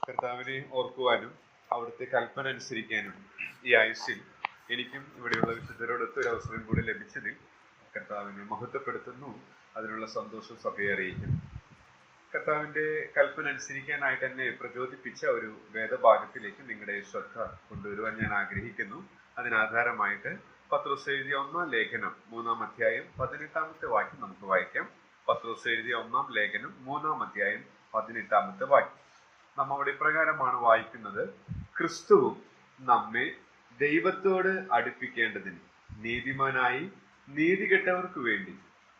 കർത്താവിനെ ഓർക്കുവാനും അവിടുത്തെ കൽപ്പന അനുസരിക്കാനും ഈ ആയുസ്സിൽ എനിക്കും ഇവിടെയുള്ള വിശുദ്ധരോടൊത്ത് ഒരു അവസരം കൂടി ലഭിച്ചതിൽ കർത്താവിനെ മഹത്വപ്പെടുത്തുന്നു. അതിനുള്ള സന്തോഷം സഭയെ അറിയിക്കുന്നു. കർത്താവിൻ്റെ കൽപ്പന അനുസരിക്കാനായിട്ട് എന്നെ പ്രചോദിപ്പിച്ച ഒരു വേദഭാഗത്തിലേക്ക് നിങ്ങളുടെ ശ്രദ്ധ കൊണ്ടുവരുവാൻ ഞാൻ ആഗ്രഹിക്കുന്നു. അതിനാധാരമായിട്ട് പത്രോസ് എഴുതിയ 1-ാം ലേഖനം 3-ാം അധ്യായം 18-ാമത്തെ വാക്യം നമുക്ക് വായിക്കാം. പത്രോസ് എഴുതിയ 1-ാം ലേഖനം 3-ാം അധ്യായം 18-ാമത്തെ വാക്യം. നാം അവിടെ ഇപ്രകാരമാണ് വായിക്കുന്നത്: ക്രിസ്തുവും നമ്മെ ദൈവത്തോട് അടുപ്പിക്കേണ്ടതിന് നീതിമാനായി നീതികെട്ടവർക്ക് വേണ്ടി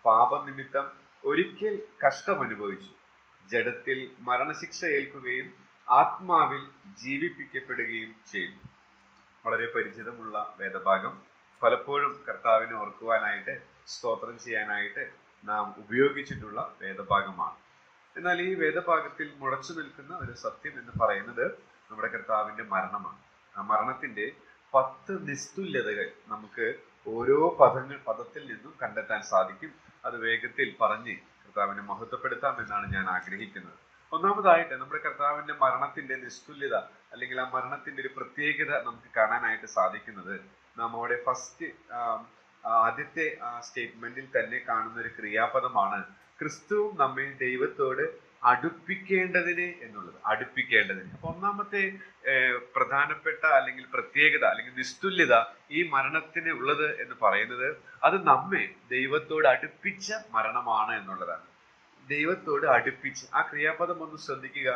പാപനിമിത്തം ഒരിക്കൽ കഷ്ടമനുഭവിച്ചു, ജഡത്തിൽ മരണശിക്ഷ ഏൽക്കുകയും ആത്മാവിൽ ജീവിപ്പിക്കപ്പെടുകയും ചെയ്തു. വളരെ പരിചിതമുള്ള വേദഭാഗം. പലപ്പോഴും കർത്താവിനെ ഓർക്കുവാനായിട്ട്, സ്തോത്രം ചെയ്യാനായിട്ട് നാം ഉപയോഗിച്ചിട്ടുള്ള വേദഭാഗമാണ്. എന്നാൽ ഈ വേദഭാഗത്തിൽ മുഴച്ചു നിൽക്കുന്ന ഒരു സത്യം എന്ന് പറയുന്നത് നമ്മുടെ കർത്താവിൻ്റെ മരണമാണ്. ആ മരണത്തിൻ്റെ 10 നിസ്തുല്യതകൾ നമുക്ക് ഓരോ പദത്തിൽ നിന്നും കണ്ടെത്താൻ സാധിക്കും. അത് വേഗത്തിൽ പറഞ്ഞ് കർത്താവിനെ മഹത്വപ്പെടുത്താം എന്നാണ് ഞാൻ ആഗ്രഹിക്കുന്നത്. ഒന്നാമതായിട്ട് നമ്മുടെ കർത്താവിൻ്റെ മരണത്തിൻ്റെ നിസ്തുല്യത അല്ലെങ്കിൽ ആ മരണത്തിൻ്റെ ഒരു പ്രത്യേകത നമുക്ക് കാണാനായിട്ട് സാധിക്കുന്നത് നാം അവിടെ ആദ്യത്തെ സ്റ്റേറ്റ്മെന്റിൽ തന്നെ കാണുന്ന ഒരു ക്രിയാപദമാണ് ക്രിസ്തുവും നമ്മെ ദൈവത്തോട് അടുപ്പിക്കേണ്ടതിന് എന്നുള്ളത്. അടുപ്പിക്കേണ്ടതിന്. അപ്പൊ ഒന്നാമത്തെ പ്രധാനപ്പെട്ട അല്ലെങ്കിൽ പ്രത്യേകത അല്ലെങ്കിൽ നിസ്തുല്യത ഈ മരണത്തിന് ഉള്ളത് എന്ന് പറയുന്നത് അത് നമ്മെ ദൈവത്തോട് അടുപ്പിച്ച മരണമാണ് എന്നുള്ളതാണ്. ദൈവത്തോട് അടുപ്പിച്ച്, ആ ക്രിയാപദം ഒന്ന് ശ്രദ്ധിക്കുക.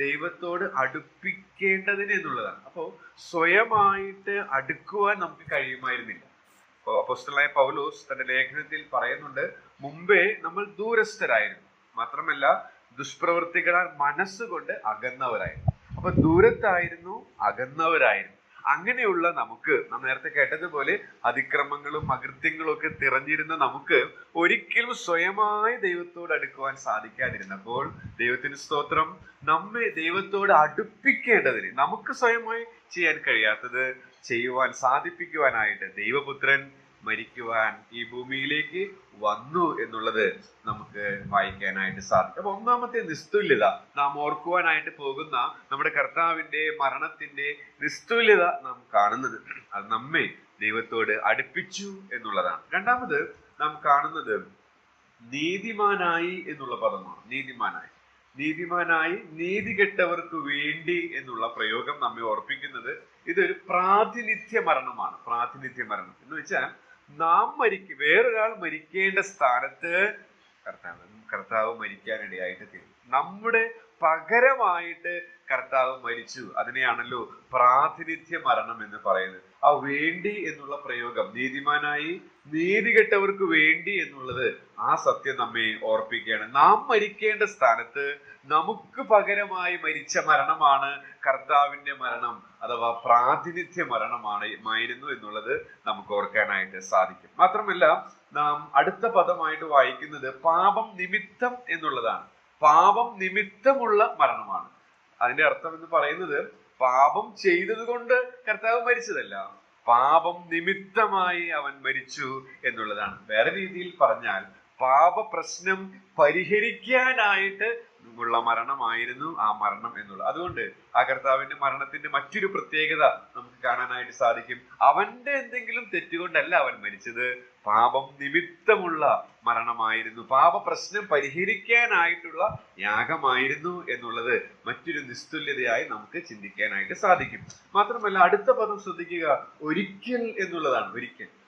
ദൈവത്തോട് അടുപ്പിക്കേണ്ടതിന് എന്നുള്ളതാണ്. അപ്പോൾ സ്വയമായിട്ട് അടുക്കുവാൻ നമുക്ക് കഴിയുമായിരുന്നില്ല. അപ്പോസ്തലനായ പൗലോസ് തന്റെ ലേഖനത്തിൽ പറയുന്നുണ്ട്, മുമ്പേ നമ്മൾ ദൂരസ്ഥരായിരുന്നു, മാത്രമല്ല ദുഷ്പ്രവൃത്തികളാൽ മനസ്സുകൊണ്ട് അകന്നവരായിരുന്നു. അപ്പൊ ദൂരത്തായിരുന്നു, അകന്നവരായിരുന്നു. അങ്ങനെയുള്ള നമുക്ക്, നാം നേരത്തെ കേട്ടതുപോലെ അതിക്രമങ്ങളും അകൃത്യങ്ങളും ഒക്കെ തിരഞ്ഞിരുന്ന നമുക്ക് ഒരിക്കലും സ്വയമായി ദൈവത്തോട് അടുക്കുവാൻ സാധിക്കാതിരുന്നപ്പോൾ ദൈവത്തിന് സ്തോത്രം, നമ്മെ ദൈവത്തോട് അടുപ്പിക്കേണ്ടതിന്, നമുക്ക് സ്വയമായി ചെയ്യാൻ കഴിയാത്തത് ചെയ്യുവാൻ സാധിപ്പിക്കുവാനായിട്ട് ദൈവപുത്രൻ മരിക്കുവാൻ ഈ ഭൂമിയിലേക്ക് വന്നു എന്നുള്ളത് നമുക്ക് വായിക്കാനായിട്ട് സാധിക്കും. അപ്പൊ ഒന്നാമത്തെ നിസ്തുല്യത നാം ഓർക്കുവാനായിട്ട് പോകുന്ന നമ്മുടെ കർത്താവിന്റെ മരണത്തിന്റെ നിസ്തുല്യത നാം കാണുന്നത് അത് നമ്മെ ദൈവത്തോട് അടുപ്പിച്ചു എന്നുള്ളതാണ്. രണ്ടാമത് നാം കാണുന്നത് നീതിമാനായി എന്നുള്ള പദമാണ്. നീതിമാനായി നീതികെട്ടവർക്ക് വേണ്ടി എന്നുള്ള പ്രയോഗം നമ്മെ ഓർപ്പിക്കുന്നത് ഇതൊരു പ്രാതിനിധ്യ മരണമാണ്. പ്രാതിനിധ്യ മരണം എന്ന് വെച്ചാൽ നാം വേറൊരാൾ മരിക്കേണ്ട സ്ഥാനത്ത് കർത്താവ് മരിക്കാനിടയായിട്ട് തീരും. നമ്മുടെ പകരമായിട്ട് കർത്താവ് മരിച്ചു. അതിനെയാണല്ലോ പ്രാതിനിധ്യ മരണം എന്ന് പറയുന്നത്. ആ വേണ്ടി എന്നുള്ള പ്രയോഗം, നീതിമാനായി നീതികെട്ടവർക്ക് വേണ്ടി എന്നുള്ളത് ആ സത്യം നമ്മെ ഓർപ്പിക്കുകയാണ്. നാം മരിക്കേണ്ട സ്ഥാനത്ത് നമുക്ക് പകരമായി മരിച്ച മരണമാണ് കർത്താവിന്റെ മരണം, അഥവാ പ്രാതിനിധ്യ മരണമായിരുന്നു എന്നുള്ളത് നമുക്ക് ഓർക്കാനായിട്ട് സാധിക്കും. മാത്രമല്ല നാം അടുത്ത പദമായിട്ട് വായിക്കുന്നത് പാപം നിമിത്തം എന്നുള്ളതാണ്. പാപം നിമിത്തമുള്ള മരണമാണ്. അതിന്റെ അർത്ഥം എന്ന് പറയുന്നത് പാപം ചെയ്തത് കൊണ്ട് കർത്താവ് മരിച്ചതല്ല, പാപം നിമിത്തമായി അവൻ മരിച്ചു എന്നുള്ളതാണ്. വേറെ രീതിയിൽ പറഞ്ഞാൽ പാപ പ്രശ്നം പരിഹരിക്കാനായിട്ട് ഉള്ള മരണമായിരുന്നു ആ മരണം എന്നുള്ളത്. അതുകൊണ്ട് ആ കർത്താവിന്റെ മരണത്തിന്റെ മറ്റൊരു പ്രത്യേകത നമുക്ക് കാണാനായിട്ട് സാധിക്കും. അവന്റെ എന്തെങ്കിലും തെറ്റുകൊണ്ടല്ല അവൻ മരിച്ചത്, പാപം നിമിത്തമുള്ള മരണമായിരുന്നു, പാപ പ്രശ്നം പരിഹരിക്കാനായിട്ടുള്ള യാഗമായിരുന്നു എന്നുള്ളത് മറ്റൊരു നിസ്തുല്യതയായി നമുക്ക് ചിന്തിക്കാനായിട്ട് സാധിക്കും. മാത്രമല്ല അടുത്ത പദം ശ്രദ്ധിക്കുക, ഒരിക്കൽ എന്നുള്ളതാണ്.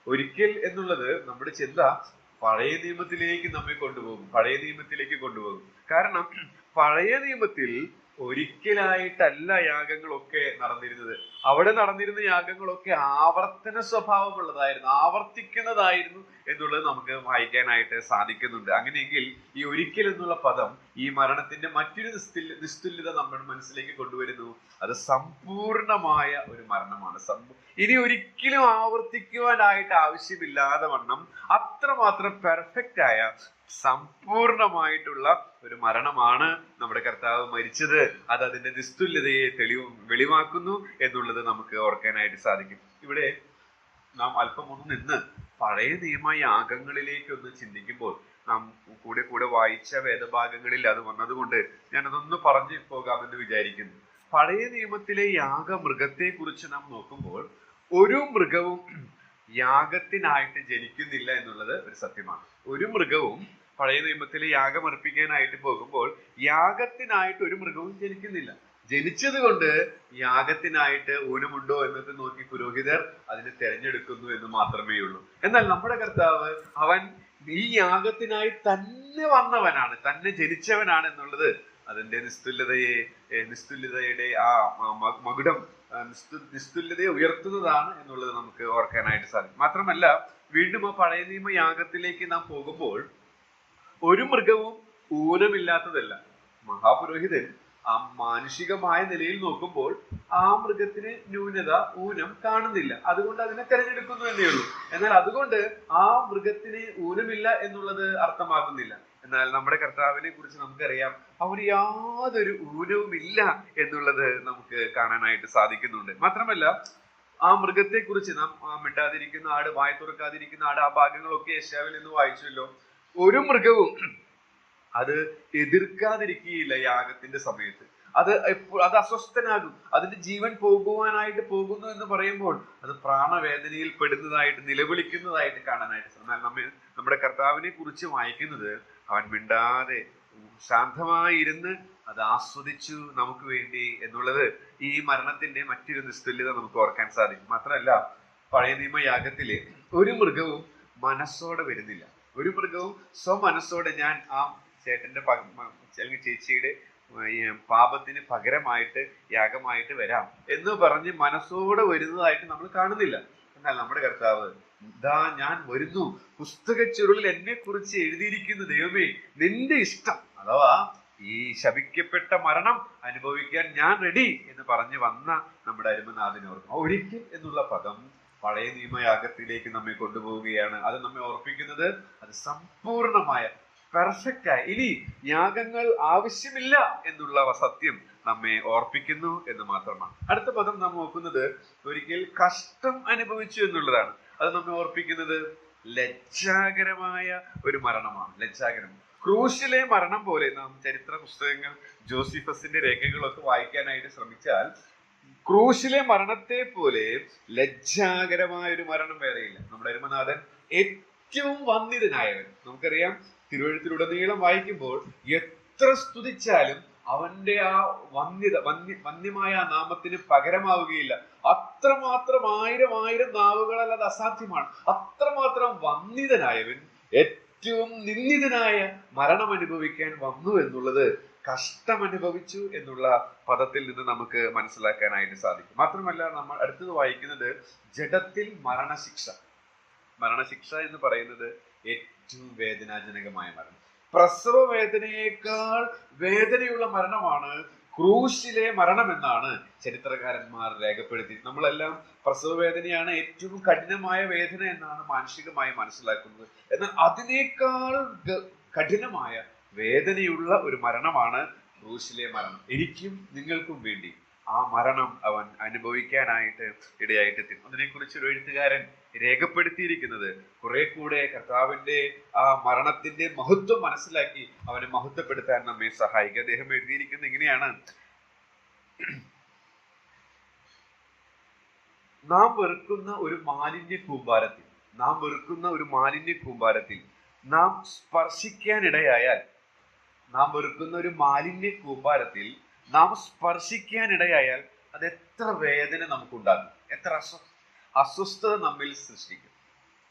ഒരിക്കൽ എന്നുള്ളത് നമ്മുടെ ചിന്ത പഴയ നിയമത്തിലേക്ക് നമ്മെ കൊണ്ടുപോകും. കാരണം പഴയ നിയമത്തിൽ ഒരിക്കലായിട്ടല്ല യാഗങ്ങളൊക്കെ നടന്നിരുന്നത്. അവിടെ നടന്നിരുന്ന യാഗങ്ങളൊക്കെ ആവർത്തന സ്വഭാവമുള്ളതായിരുന്നു, ആവർത്തിക്കുന്നതായിരുന്നു എന്നുള്ളത് നമുക്ക് വായിക്കാനായിട്ട് സാധിക്കുന്നുണ്ട്. അങ്ങനെയെങ്കിൽ ഈ ഒരിക്കൽ എന്നുള്ള പദം ഈ മരണത്തിന്റെ മറ്റൊരു നിസ്തുല്യത നമ്മുടെ മനസ്സിലേക്ക് കൊണ്ടുവരുന്നു. അത് സമ്പൂർണമായ ഒരു മരണമാണ്. ഇനി ഒരിക്കലും ആവർത്തിക്കുവാനായിട്ട് ആവശ്യമില്ലാതെ വണ്ണം അത്രമാത്രം പെർഫെക്റ്റ് ആയ സമ്പൂർണമായിട്ടുള്ള ഒരു മരണമാണ് നമ്മുടെ കർത്താവ് മരിച്ചത്. അത് അതിന്റെ നിസ്തുല്യതയെ വെളിവാക്കുന്നു എന്നുള്ളത് നമുക്ക് ഓർക്കാനായിട്ട് സാധിക്കും. ഇവിടെ നാം അല്പം ഒന്ന് നിന്ന് പഴയ നിയമ യാഗങ്ങളിലേക്ക് ഒന്ന് ചിന്തിക്കുമ്പോൾ നാം കൂടെ വായിച്ച വേദഭാഗങ്ങളിൽ അത് വന്നതുകൊണ്ട് ഞാനതൊന്ന് പറഞ്ഞു പോകാമെന്ന് വിചാരിക്കുന്നു. പഴയ നിയമത്തിലെ യാഗമൃഗത്തെ കുറിച്ച് നാം നോക്കുമ്പോൾ ഒരു മൃഗവും യാഗത്തിനായിട്ട് ജനിക്കുന്നില്ല എന്നുള്ളത് ഒരു സത്യമാണ്. ഒരു മൃഗവും പഴയ നിയമത്തിലെ യാഗം അർപ്പിക്കാനായിട്ട് പോകുമ്പോൾ യാഗത്തിനായിട്ട് ഒരു മൃഗവും ജനിക്കുന്നില്ല. ജനിച്ചത് കൊണ്ട് യാഗത്തിനായിട്ട് ഊനമുണ്ടോ എന്നൊക്കെ നോക്കി പുരോഹിതർ അതിനെ തെരഞ്ഞെടുക്കുന്നു എന്ന് മാത്രമേ ഉള്ളൂ. എന്നാൽ നമ്മുടെ കർത്താവ് അവൻ ഈ യാഗത്തിനായി തന്നെ വന്നവനാണ്, തന്നെ ജനിച്ചവനാണ് എന്നുള്ളത് അതിന്റെ നിസ്തുല്യതയുടെ ആ മകുടം നിസ്തുല്യതയെ ഉയർത്തുന്നതാണ് എന്നുള്ളത് നമുക്ക് ഓർക്കാനായിട്ട് സാധിക്കും. മാത്രമല്ല വീണ്ടും ആ പഴയ നിയമ യാഗത്തിലേക്ക് നാം പോകുമ്പോൾ ഒരു മൃഗവും ഊനമില്ലാത്തതല്ല. മഹാപുരോഹിതൻ ആ മാനുഷികമായ നിലയിൽ നോക്കുമ്പോൾ ആ മൃഗത്തിന് ഊനം കാണുന്നില്ല, അതുകൊണ്ട് അതിനെ തെരഞ്ഞെടുക്കുന്നു എന്നേ ഉള്ളൂ. എന്നാൽ അതുകൊണ്ട് ആ മൃഗത്തിന് ഊനമില്ല എന്നുള്ളത് അർത്ഥമാകുന്നില്ല. എന്നാൽ നമ്മുടെ കർത്താവിനെ കുറിച്ച് നമുക്കറിയാം, അവന് യാതൊരു ഊനവുമില്ല എന്നുള്ളത് നമുക്ക് കാണാനായിട്ട് സാധിക്കുന്നുണ്ട്. മാത്രമല്ല ആ മൃഗത്തെ കുറിച്ച് നാം മിണ്ടാതിരിക്കുന്ന ആട്, വായ തുറക്കാതിരിക്കുന്ന ആട്, ആ ഭാഗങ്ങളൊക്കെ യെശയ്യാവിൽ നിന്ന് വായിച്ചല്ലോ. ഒരു മൃഗവും അത് എതിർക്കാതിരിക്കുകയില്ല യാഗത്തിന്റെ സമയത്ത്. അത് അസ്വസ്ഥനാകും. അതിന്റെ ജീവൻ പോകുവാനായിട്ട് പോകുന്നു എന്ന് പറയുമ്പോൾ അത് പ്രാണവേദനയിൽ പെടുന്നതായിട്ട്, നിലവിളിക്കുന്നതായിട്ട് കാണാനായിട്ട്. എന്നാൽ നമ്മുടെ കർത്താവിനെ കുറിച്ച് വായിക്കുന്നത് അവൻ മിണ്ടാതെ ശാന്തമായിരുന്ന് അത് ആസ്വദിച്ചു നമുക്ക് വേണ്ടി എന്നുള്ളത് ഈ മരണത്തിന്റെ മറ്റൊരു നിസ്തുല്യത നമുക്ക് ഓർക്കാൻ സാധിക്കും. മാത്രമല്ല പഴയ നിയമ യാഗത്തില് ഒരു മൃഗവും മനസ്സോടെ വരുന്നില്ല. ഒരു മൃഗവും സ്വമനസ്സോടെ ഞാൻ ആ ചേട്ടന്റെ അല്ലെങ്കിൽ ചേച്ചിയുടെ പാപത്തിന് പകരമായിട്ട് യാഗമായിട്ട് വരാം എന്ന് പറഞ്ഞ് മനസ്സോടെ വരുന്നതായിട്ട് നമ്മൾ കാണുന്നില്ല. എന്നാൽ നമ്മുടെ കർത്താവ് ഇതാ ഞാൻ വരുന്നു, പുസ്തക ചുരുളിൽ എന്നെ കുറിച്ച് എഴുതിയിരിക്കുന്ന ദൈവമേ നിന്റെ ഇഷ്ടം, അഥവാ ഈ ശപിക്കപ്പെട്ട മരണം അനുഭവിക്കാൻ ഞാൻ റെഡി എന്ന് പറഞ്ഞു വന്ന നമ്മുടെ അരുമനാഥനെ ഓർക്കും. ഒരിക്കൽ എന്നുള്ള പദം പഴയ നിയമയാഗത്തിലേക്ക് നമ്മെ കൊണ്ടുപോവുകയാണ്. അത് നമ്മെ ഓർപ്പിക്കുന്നത് അത് സമ്പൂർണമായ പെർഫെക്റ്റായി ഇനി യാഗങ്ങൾ ആവശ്യമില്ല എന്നുള്ള സത്യം നമ്മെ ഓർപ്പിക്കുന്നു എന്ന് മാത്രമാണ്. അടുത്ത പദം നാം നോക്കുന്നത് ഒരിക്കൽ കഷ്ടം അനുഭവിച്ചു എന്നുള്ളതാണ്. അത് നമ്മെ ഓർപ്പിക്കുന്നത് ലജ്ജാകരമായ ഒരു മരണമാണ്. ലജ്ജാകരം, ക്രൂശിലെ മരണം പോലെ നാം ചരിത്ര പുസ്തകങ്ങൾ, ജോസിഫസിന്റെ രേഖകളൊക്കെ വായിക്കാനായിട്ട് ശ്രമിച്ചാൽ ക്രൂശിലെ മരണത്തെ പോലെ ലജ്ജാകരമായ ഒരു മരണം വേറെയില്ല. നമ്മുടെ അരുമനാഥൻ ഏറ്റവും വന്ദിതനായവൻ. നമുക്കറിയാം തിരുവഴുത്തിലുടനീളം വായിക്കുമ്പോൾ എത്ര സ്തുതിച്ചാലും അവന്റെ ആ വന്യമായ ആ നാമത്തിന് പകരമാവുകയില്ല. അത്രമാത്രം ആയിരം നാവുകളല്ല, അത് അസാധ്യമാണ്. അത്രമാത്രം വന്ദിതനായവൻ ഏറ്റവും നിന്ദിതനായ മരണം അനുഭവിക്കാൻ വന്നു എന്നുള്ളത് കഷ്ടമനുഭവിച്ചു എന്നുള്ള പദത്തിൽ നിന്ന് നമുക്ക് മനസ്സിലാക്കാനായിട്ട് സാധിക്കും. മാത്രമല്ല നമ്മൾ അടുത്തത് വായിക്കുന്നത് ജഡത്തിൽ മരണശിക്ഷ. മരണശിക്ഷ എന്ന് പറയുന്നത് ഏറ്റവും വേദനാജനകമായ മരണം. പ്രസവ വേദനയേക്കാൾ വേദനയുള്ള മരണമാണ് ക്രൂശിലെ മരണം എന്നാണ് ചരിത്രകാരന്മാർ രേഖപ്പെടുത്തി. നമ്മളെല്ലാം പ്രസവ വേദനയാണ് ഏറ്റവും കഠിനമായ വേദന എന്നാണ് മാനസികമായി മനസ്സിലാക്കുന്നത്. എന്നാൽ അതിനേക്കാൾ കഠിനമായ വേദനയുള്ള ഒരു മരണമാണ് ക്രൂശിലെ മരണം. എനിക്കും നിങ്ങൾക്കും വേണ്ടി ആ മരണം അവൻ അനുഭവിക്കാനായിട്ട് ഇടയായിട്ട് എത്തി. അതിനെക്കുറിച്ച് ഒരു എഴുത്തുകാരൻ രേഖപ്പെടുത്തിയിരിക്കുന്നത് കുറെ കൂടെ കർത്താവിന്റെ ആ മരണത്തിന്റെ മഹത്വം മനസ്സിലാക്കി അവനെ മഹത്വപ്പെടുത്താൻ നമ്മെ സഹായിക്കുക. അദ്ദേഹം എഴുതിയിരിക്കുന്നത് ഇങ്ങനെയാണ്: നാം വെറുക്കുന്ന ഒരു മാലിന്യ കൂമ്പാരത്തിൽ നാം സ്പർശിക്കാനിടയായാൽ അത് എത്ര വേദന നമുക്കുണ്ടാകും, എത്ര അസ്വസ്ഥത നമ്മിൽ സൃഷ്ടിക്കും.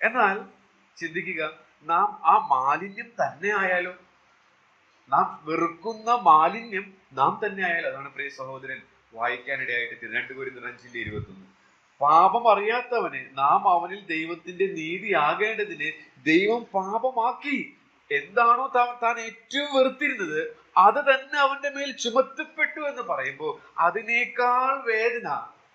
എന്നാൽ ചിന്തിക്കുക, നാം ആ മാലിന്യം തന്നെ ആയാലോ, നാം വെറുക്കുന്ന മാലിന്യം നാം തന്നെ ആയാലോ. അതാണ് പ്രിയ സഹോദരൻ വായിക്കാനിടയായിട്ട് 2 കൊരിന്ത്യർ 5:21. പാപം അറിയാത്തവന് നാം അവനിൽ ദൈവത്തിന്റെ നീതി ആകേണ്ടതിന് ദൈവം പാപമാക്കി. എന്താണോ താൻ ഏറ്റവും വെറുത്തിരുന്നത് അത് തന്നെ അവന്റെ മേൽ ചുമത്തപ്പെട്ടു എന്ന് പറയുമ്പോൾ അതിനേക്കാൾ വേദന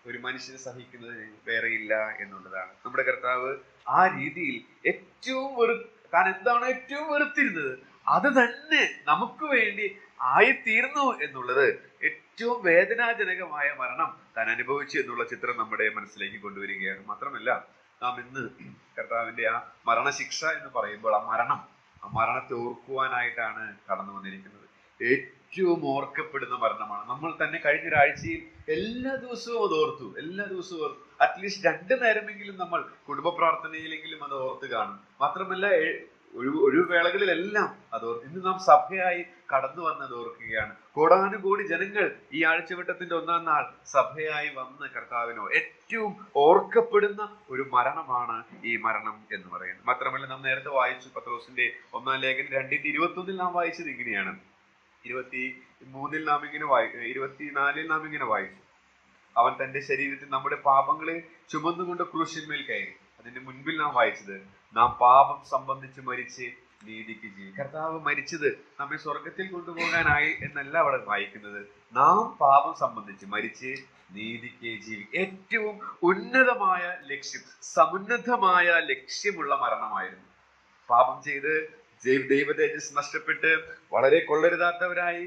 ഒരു മനുഷ്യന് സഹിക്കുന്നതിന് വേറെയില്ല എന്നുള്ളതാണ്. നമ്മുടെ കർത്താവ് ആ രീതിയിൽ താൻ എന്താണോ ഏറ്റവും വെറുത്തിരുന്നത് അത് തന്നെ നമുക്ക് വേണ്ടി ആയിത്തീർന്നു എന്നുള്ളത് ഏറ്റവും വേദനാജനകമായ മരണം താൻ അനുഭവിച്ചു എന്നുള്ള ചിത്രം നമ്മുടെ മനസ്സിലേക്ക് കൊണ്ടുവരികയാണ്. മാത്രമല്ല നാം ഇന്ന് കർത്താവിന്റെ ആ മരണശിക്ഷ എന്ന് പറയുമ്പോൾ ആ മരണത്തെ ഓർക്കുവാനായിട്ടാണ് കടന്നു വന്നിരിക്കുന്നത്. ഏറ്റവും ഓർക്കപ്പെടുന്ന മരണമാണ്. നമ്മൾ തന്നെ കഴിഞ്ഞൊരാഴ്ചയിൽ എല്ലാ ദിവസവും അത് ഓർത്തു. അറ്റ്ലീസ്റ്റ് 2 നേരമെങ്കിലും നമ്മൾ കുടുംബ പ്രാർത്ഥനയിലെങ്കിലും അത് ഓർത്ത് കാണും. മാത്രമല്ല ഒഴിവുവേളകളിലെല്ലാം അത് ഓർത്ത്. ഇന്ന് നാം സഭയായി കടന്നു വന്നത് ഓർക്കുകയാണ്. കോടാനുകോടി ജനങ്ങൾ ഈ ആഴ്ചവട്ടത്തിന്റെ 1-ാം നാൾ സഭയായി വന്ന് കർത്താവിനോ ഏറ്റവും ഓർക്കപ്പെടുന്ന ഒരു മരണമാണ് ഈ മരണം എന്ന് പറയുന്നത്. മാത്രമല്ല നാം നേരത്തെ വായിച്ചു, പത്രോസിന്റെ 1-ാം ലേഖനം 2:21 നാം വായിച്ചത് ഇങ്ങനെയാണ്. 23 നാം ഇങ്ങനെ 24 നാം ഇങ്ങനെ വായിച്ചു, അവൻ തന്റെ ശരീരത്തിൽ നമ്മുടെ പാപങ്ങളെ ചുമന്നുകൊണ്ട് ക്രൂശിന്മേൽ കയറി. അതിന്റെ മുൻപിൽ നാം വായിച്ചത്, നാം പാപം സംബന്ധിച്ച് മരിച്ച് നീതിക്ക് ജീവിക്കും. കർത്താവ് മരിച്ചത് നമ്മെ സ്വർഗത്തിൽ കൊണ്ടുപോകാനായി എന്നല്ല അവിടെ വായിക്കുന്നത്. നാം പാപം സംബന്ധിച്ച് മരിച്ച് നീതിക്ക് ജീവിക്കും. ഏറ്റവും ഉന്നതമായ ലക്ഷ്യം, സമുന്നതമായ ലക്ഷ്യമുള്ള മരണമായിരുന്നു. പാപം ചെയ്ത് ദൈവ തേജസ് നഷ്ടപ്പെട്ട് വളരെ കൊള്ളരുതാത്തവരായി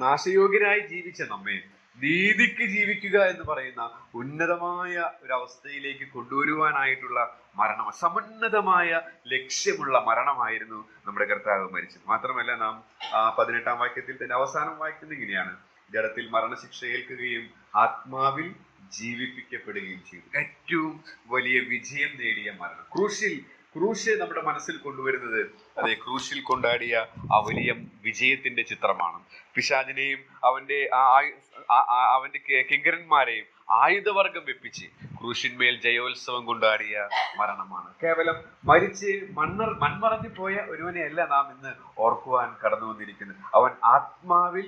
നാശയോഗ്യരായി ജീവിച്ച നമ്മെ നീതിക്ക് ജീവിക്കുക എന്ന് പറയുന്ന ഉന്നതമായ ഒരു അവസ്ഥയിലേക്ക് കൊണ്ടുവരുവാനായിട്ടുള്ള മരണമാണ്. സമുന്നതമായ ലക്ഷ്യമുള്ള മരണമായിരുന്നു നമ്മുടെ കർത്താവ് മരിച്ചത്. മാത്രമല്ല നാം 18-ാം വാക്യത്തിൽ തന്നെ അവസാനം വായിക്കുന്നത് ഇങ്ങനെയാണ്, ജഡത്തിൽ മരണശിക്ഷ ഏൽക്കുകയും ആത്മാവിൽ ജീവിപ്പിക്കപ്പെടുകയും ചെയ്തു. ഏറ്റവും വലിയ വിജയം നേടിയ മരണം. ക്രൂശ് നമ്മുടെ മനസ്സിൽ കൊണ്ടുവരുന്നത് അതെ, ക്രൂശിൽ കൊണ്ടാടിയ ആ വലിയ വിജയത്തിന്റെ ചിത്രമാണ്. പിശാചിനെയും അവന്റെ കിങ്കരന്മാരെയും ആയുധവർഗം വെപ്പിച്ച് ക്രൂശിന്മേൽ ജയോത്സവം കൊണ്ടാടിയ മരണമാണ്. കേവലം മരിച്ച് മൺമറഞ്ഞു പോയ ഒരുവനെയല്ല നാം ഇന്ന് ഓർക്കുവാൻ കടന്നു വന്നിരിക്കുന്നത്. അവൻ ആത്മാവിൽ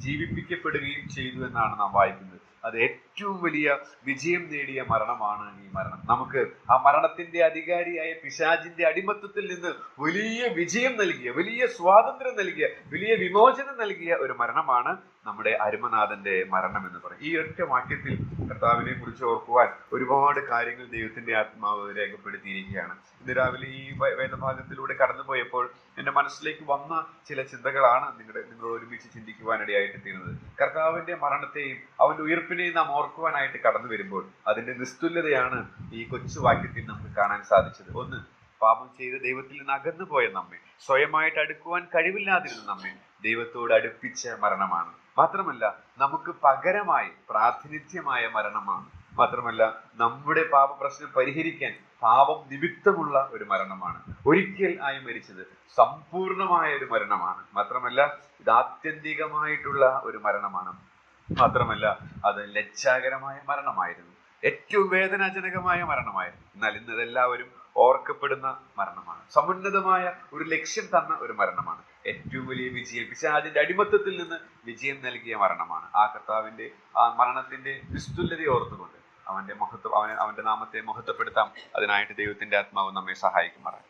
ജീവിപ്പിക്കപ്പെടുകയും ചെയ്തു എന്നാണ് നാം വായിക്കുന്നത്. അത് ഏറ്റവും വലിയ വിജയം നേടിയ മരണമാണ് ഈ മരണം. നമുക്ക് ആ മരണത്തിന്റെ അധികാരിയായ പിശാചിന്റെ അടിമത്തത്തിൽ നിന്ന് വലിയ വിജയം നൽകിയ, വലിയ സ്വാതന്ത്ര്യം നൽകിയ, വലിയ വിമോചനം നൽകിയ ഒരു മരണമാണ് നമ്മുടെ അരുമനാഥന്റെ മരണം എന്ന് പറയും. ഈ ഒറ്റ വാക്യത്തിൽ കർത്താവിനെ കുറിച്ച് ഓർക്കുവാൻ ഒരുപാട് കാര്യങ്ങൾ ദൈവത്തിന്റെ ആത്മാവ് രേഖപ്പെടുത്തിയിരിക്കുകയാണ്. ഇന്ന് രാവിലെ ഈ വേദഭാഗത്തിലൂടെ കടന്നുപോയപ്പോൾ എന്റെ മനസ്സിലേക്ക് വന്ന ചില ചിന്തകളാണ് നിങ്ങൾ ഒരുമിച്ച് ചിന്തിക്കുവാനിടയായിട്ട് തീരുന്നത്. കർത്താവിന്റെ മരണത്തെയും അവന്റെ ഉയർപ്പിനെയും നാം ഓർക്കുവാനായിട്ട് കടന്നു വരുമ്പോൾ അതിന്റെ നിസ്തുല്യതയാണ് ഈ കൊച്ചു വാക്യത്തിൽ നമുക്ക് കാണാൻ സാധിച്ചത്. ഒന്ന്, പാപം ചെയ്ത് ദൈവത്തിൽ നിന്ന് അകന്നു പോയ നമ്മെ, സ്വയമായിട്ട് അടുക്കുവാൻ കഴിവില്ലാതിരുന്ന നമ്മെ ദൈവത്തോട് അടുപ്പിച്ച മരണമാണ്. മാത്രമല്ല നമുക്ക് പകരമായി പ്രാതിനിധ്യമായ മരണമാണ്. മാത്രമല്ല നമ്മുടെ പാപ പ്രശ്നം പരിഹരിക്കാൻ പാപം നിമിത്തമുള്ള ഒരു മരണമാണ്. ഒരിക്കൽ ആയി മരിച്ചത് സമ്പൂർണമായ ഒരു മരണമാണ്. മാത്രമല്ല ഇത് ആത്യന്തികമായിട്ടുള്ള ഒരു മരണമാണ്. മാത്രമല്ല അത് ലജ്ജാകരമായ മരണമായിരുന്നു, ഏറ്റവും വേദനാജനകമായ മരണമായിരുന്നു. എന്നാൽ ഇന്ന് ഇതെല്ലാവരും ഓർക്കപ്പെടുന്ന മരണമാണ്. സമുന്നതമായ ഒരു ലക്ഷ്യം തന്ന ഒരു മരണമാണ്. ഏറ്റവും വലിയ വിജയം, പിശാചിന്റെ അടിമത്തത്തിൽ നിന്ന് വിജയം നൽകിയ മരണമാണ്. ആ കർത്താവിന്റെ ആ മരണത്തിന്റെ നിസ്തുല്യത ഓർത്തുകൊണ്ട് അവന്റെ നാമത്തെ മഹത്വപ്പെടുത്താം. അതിനായിട്ട് ദൈവത്തിന്റെ ആത്മാവ് നമ്മെ സഹായിക്കുമാറാണ്.